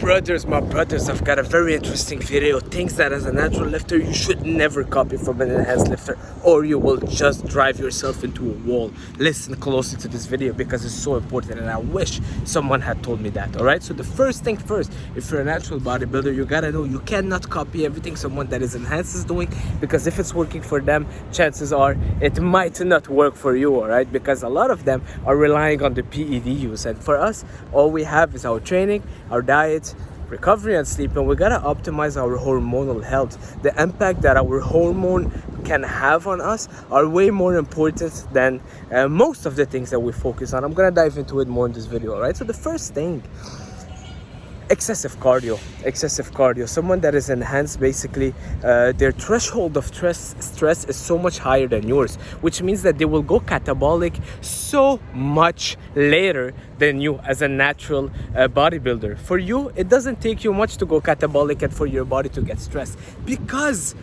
my brothers, I've got a very interesting video. Things that as a natural lifter you should never copy from an enhanced lifter, or you will just drive yourself into a wall. Listen closely to this video because it's so important, and I wish someone had told me that. Alright, so the first thing first, if you're a natural bodybuilder, you gotta know you cannot copy everything someone that is enhanced is doing, because if it's working for them, chances are it might not work for you. Alright, because a lot of them are relying on the PED use, and for us all we have is our training, our diet, recovery and sleep, and we gotta optimize our hormonal health. The impact that our hormone can have on us are way more important than most of the things that we focus on. I'm gonna dive into it more in this video. All right, so the first thing, excessive cardio. Someone that is enhanced, basically their threshold of stress is so much higher than yours, which means that they will go catabolic so much later than you as a natural bodybuilder. For you, it doesn't take you much to go catabolic and for your body to get stressed, because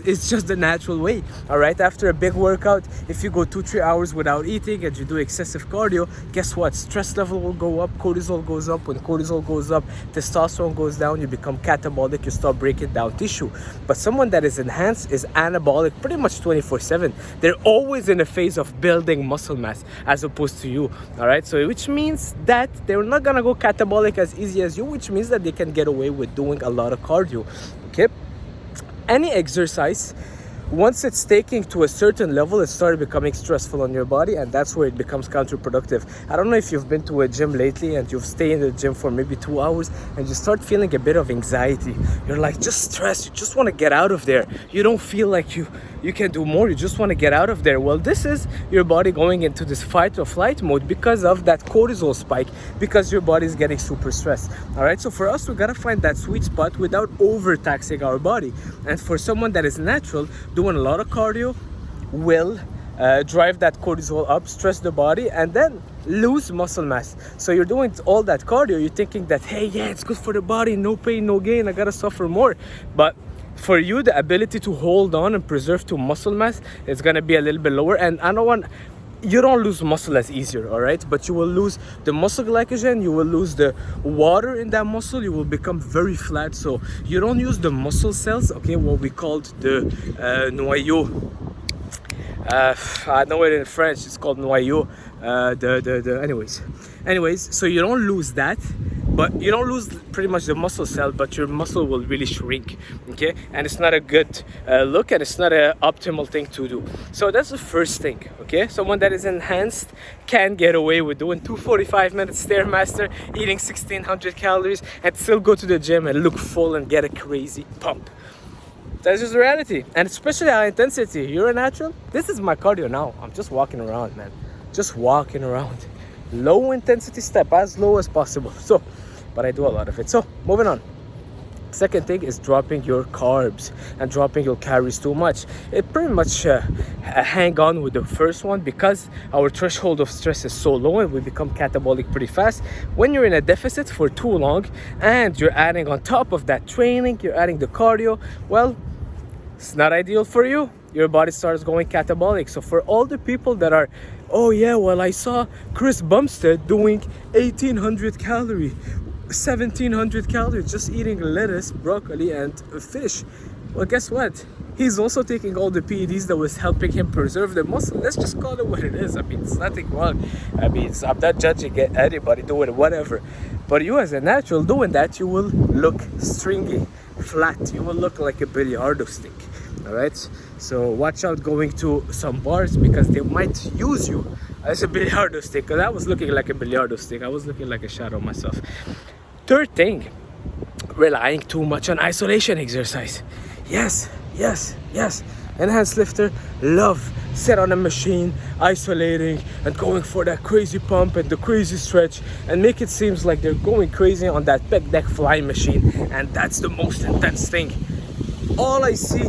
it's just the natural way. All right, after a big workout, if you go 2-3 hours without eating and you do excessive cardio, guess what? Stress level will go up, cortisol goes up. When cortisol goes up, testosterone goes down, you become catabolic, you start breaking down tissue. But someone that is enhanced is anabolic pretty much 24/7. They're always in a phase of building muscle mass as opposed to you. All right, so which means that they're not gonna go catabolic as easy as you, which means that they can get away with doing a lot of cardio. Okay, any exercise, once it's taking to a certain level, it started becoming stressful on your body, and that's where it becomes counterproductive. I don't know if you've been to a gym lately and you've stayed in the gym for maybe 2 hours and you start feeling a bit of anxiety. You're like just stressed, you just want to get out of there. You don't feel like you can do more, you just want to get out of there. Well, this is your body going into this fight or flight mode because of that cortisol spike, because your body is getting super stressed. All right, so for us, we gotta find that sweet spot without overtaxing our body. And for someone that is natural, doing a lot of cardio will drive that cortisol up, stress the body, and then lose muscle mass. So you're doing all that cardio, you're thinking that, hey, yeah, it's good for the body, no pain, no gain, I gotta suffer more. But for you, the ability to hold on and preserve to muscle mass is gonna be a little bit lower. And you don't lose muscle as easier, all right? But you will lose the muscle glycogen, you will lose the water in that muscle, you will become very flat. So you don't use the muscle cells, okay, what we called the noyau. I know it in French, it's called noyau. Anyways, so you don't lose that, but you don't lose pretty much the muscle cell, but your muscle will really shrink, okay? And it's not a good look, and it's not an optimal thing to do. So that's the first thing, okay? Someone that is enhanced can get away with doing 245-minute Stairmaster, eating 1,600 calories, and still go to the gym and look full and get a crazy pump. That's just the reality, and especially high intensity. You're a natural. This is my cardio now. I'm just walking around, man. Just walking around. Low intensity step, as low as possible. So, but I do a lot of it. So, moving on. Second thing is dropping your carbs and dropping your calories too much. It pretty much hang on with the first one, because our threshold of stress is so low and we become catabolic pretty fast. When you're in a deficit for too long and you're adding on top of that training, you're adding the cardio, well, it's not ideal for you. Your body starts going catabolic. So for all the people that are, oh yeah, well, I saw Chris Bumstead doing 1,800 calories, 1,700 calories, just eating lettuce, broccoli, and fish. Well, guess what? He's also taking all the PEDs that was helping him preserve the muscle. Let's just call it what it is. I mean, it's nothing wrong. I mean, I'm not judging anybody doing whatever. But you as a natural doing that, you will look stringy, flat. You will look like a billiardo stick. All right? So watch out going to some bars, because they might use you as a billiardo stick. Because I was looking like a billiardo stick. I was looking like a shadow myself. Third thing, relying too much on isolation exercise. Yes. Enhanced lifter love sit on a machine, isolating and going for that crazy pump and the crazy stretch, and make it seems like they're going crazy on that pec deck flying machine, and that's the most intense thing. All I see,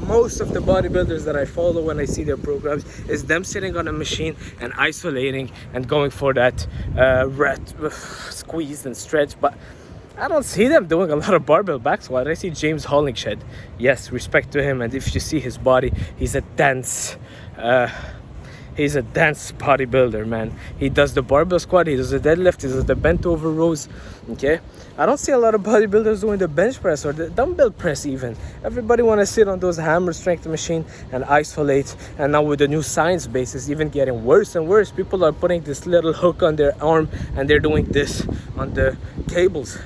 most of the bodybuilders that I follow when I see their programs, is them sitting on a machine and isolating and going for that squeeze and stretch. But I don't see them doing a lot of barbell back squat. I see James Hollingshead. Yes, respect to him. And if you see his body, he's a dense He's a dense bodybuilder, man. He does the barbell squat, he does the deadlift, he does the bent over rows. Okay, I don't see a lot of bodybuilders doing the bench press or the dumbbell press even. Everybody want to sit on those hammer strength machine and isolate. And now with the new science base, it's even getting worse and worse. People are putting this little hook on their arm and they're doing this on the cables.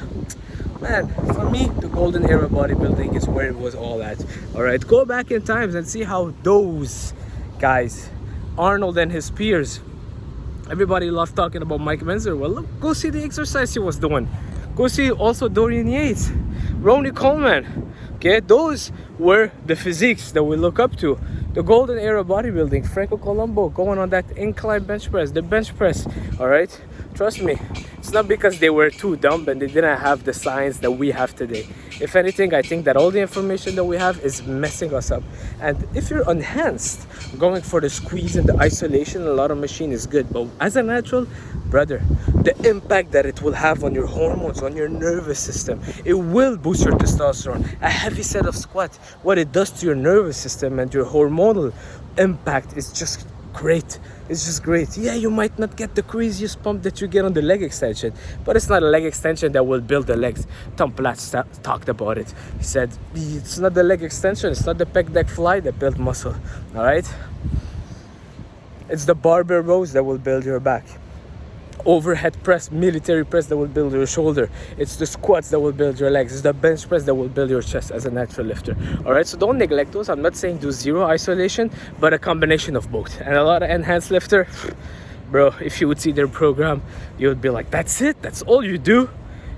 Man, for me, the golden era bodybuilding is where it was all at. All right, go back in times and see how those guys, Arnold and his peers, everybody loved talking about Mike Menzer. Well, look, go see the exercise he was doing. Go see also Dorian Yates, Ronnie Coleman. Okay, those were the physiques that we look up to. The golden era bodybuilding, Franco Colombo going on that incline bench press, the bench press. All right, trust me, it's not because they were too dumb and they didn't have the science that we have today. If anything, I think that all the information that we have is messing us up. And if you're enhanced, going for the squeeze and the isolation, a lot of machine is good. But as a natural, brother, the impact that it will have on your hormones, on your nervous system, it will boost your testosterone. A heavy set of squat, what it does to your nervous system and your hormonal impact is just great. It's just great. Yeah, you might not get the craziest pump that you get on the leg extension, but it's not a leg extension that will build the legs. Tom Platz talked about it. He said it's not the leg extension, it's not the pec deck fly that build muscle. All right, it's the barbell rows that will build your back. Overhead press, military press that will build your shoulder. It's the squats that will build your legs. It's the bench press that will build your chest as a natural lifter. All right, so don't neglect those. I'm not saying do zero isolation, but a combination of both. And a lot of enhanced lifter, bro, if you would see their program, you would be like, that's it? That's all you do?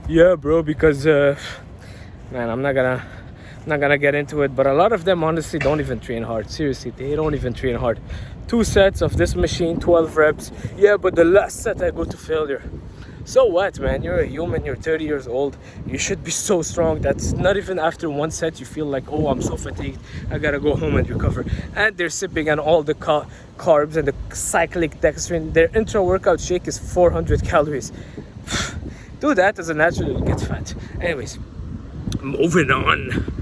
Yeah, bro, because man, I'm not gonna get into it, but a lot of them honestly don't even train hard. Seriously, they don't even train hard. 2 sets of this machine, 12 reps. Yeah, but the last set I go to failure. So what, man? You're a human, you're 30 years old. You should be so strong that's not even after 1 set you feel like, oh, I'm so fatigued, I gotta go home and recover. And they're sipping on all the carbs and the cyclic dextrin. Their intra-workout shake is 400 calories. Do that as a natural, you'll get fat. Anyways, moving on.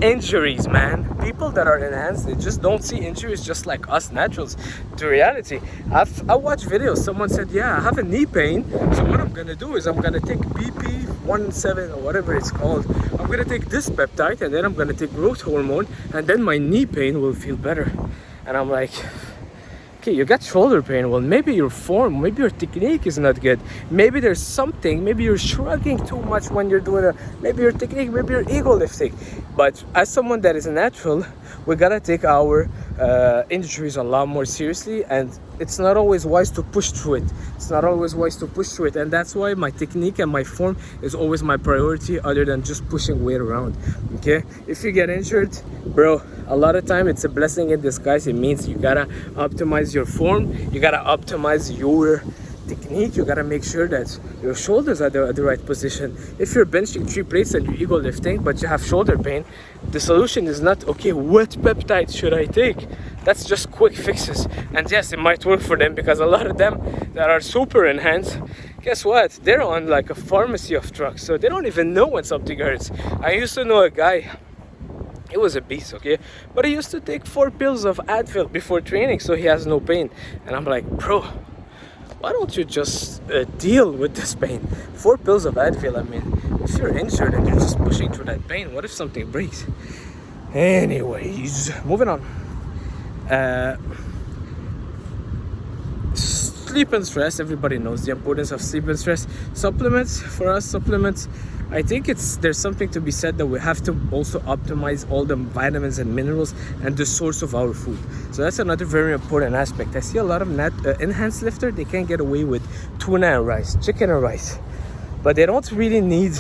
Injuries, man. People that are enhanced, they just don't see injuries just like us naturals. The reality, I watched videos, someone said, yeah, I have a knee pain, so what I'm gonna do is I'm gonna take BP17 or whatever it's called. I'm gonna take this peptide and then I'm gonna take growth hormone and then my knee pain will feel better. And I'm like, okay, you got shoulder pain. Well, maybe your form, maybe your technique is not good. Maybe there's something, maybe you're shrugging too much when you're doing maybe your technique, maybe your ego lifting. But as someone that is a natural, we gotta take our injuries a lot more seriously, and it's not always wise to push through it. It's not always wise to push through it, and that's why my technique and my form is always my priority other than just pushing weight around. Okay, if you get injured, bro, a lot of time it's a blessing in disguise. It means you gotta optimize your form, you gotta optimize your technique, you gotta make sure that your shoulders are at the right position. If you're benching 3 plates and you're ego lifting but you have shoulder pain, the solution is not, okay, what peptide should I take? That's just quick fixes. And yes, it might work for them because a lot of them that are super enhanced, guess what, they're on like a pharmacy of drugs, so they don't even know when something hurts. I used to know a guy, he was a beast, okay, but he used to take 4 pills of Advil before training so he has no pain. And I'm like, bro, why don't you just deal with this pain? 4 pills of Advil, I mean, if you're injured and you're just pushing through that pain, what if something breaks? Anyways, moving on. Sleep and stress, everybody knows the importance of sleep and stress. Supplements, for us, supplements, I think there's something to be said that we have to also optimize all the vitamins and minerals and the source of our food. So that's another very important aspect. I see a lot of enhanced lifter, they can get away with tuna and rice, chicken and rice, but they don't really need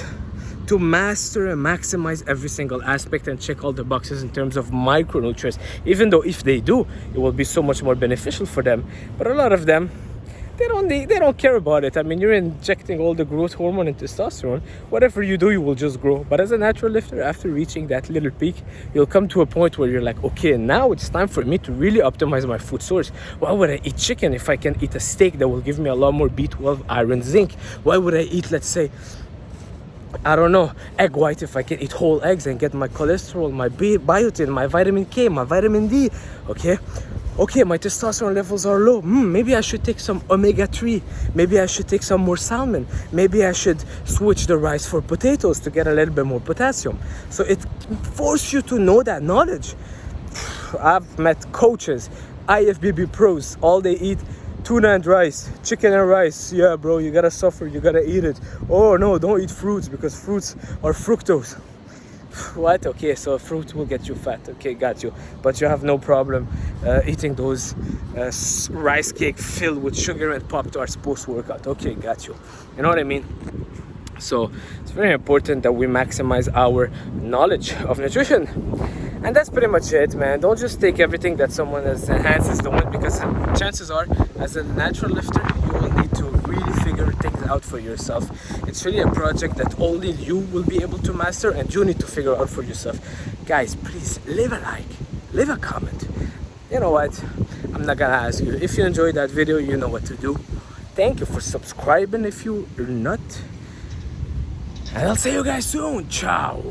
to master and maximize every single aspect and check all the boxes in terms of micronutrients, even though if they do, it will be so much more beneficial for them. But a lot of them, they don't care about it. I mean, you're injecting all the growth hormone and testosterone. Whatever you do, you will just grow. But as a natural lifter, after reaching that little peak, you'll come to a point where you're like, okay, now it's time for me to really optimize my food source. Why would I eat chicken if I can eat a steak that will give me a lot more B12, iron, zinc? Why would I eat, let's say, I don't know, egg white if I can eat whole eggs and get my cholesterol, my biotin, my vitamin K, my vitamin D, okay? Okay, my testosterone levels are low. Maybe I should take some omega-3. Maybe I should take some more salmon. Maybe I should switch the rice for potatoes to get a little bit more potassium. So it forces you to know that knowledge. I've met coaches, IFBB pros, all they eat tuna and rice, chicken and rice. Yeah, bro, you gotta suffer, you gotta eat it. Oh no, don't eat fruits because fruits are fructose. What? Okay, so fruit will get you fat. Okay, got you. But you have no problem eating those rice cake filled with sugar and Pop-Tarts post-workout. Okay, got you. You know what I mean? So it's very important that we maximize our knowledge of nutrition. And that's pretty much it, man. Don't just take everything that someone as enhanced is doing, because chances are, as a natural lifter, you will need to really figure things out for yourself. It's really a project that only you will be able to master, and you need to figure out for yourself. Guys, please leave a like, leave a comment. You know what? I'm not gonna ask you. If you enjoyed that video, you know what to do. Thank you for subscribing if you're not. And I'll see you guys soon. Ciao.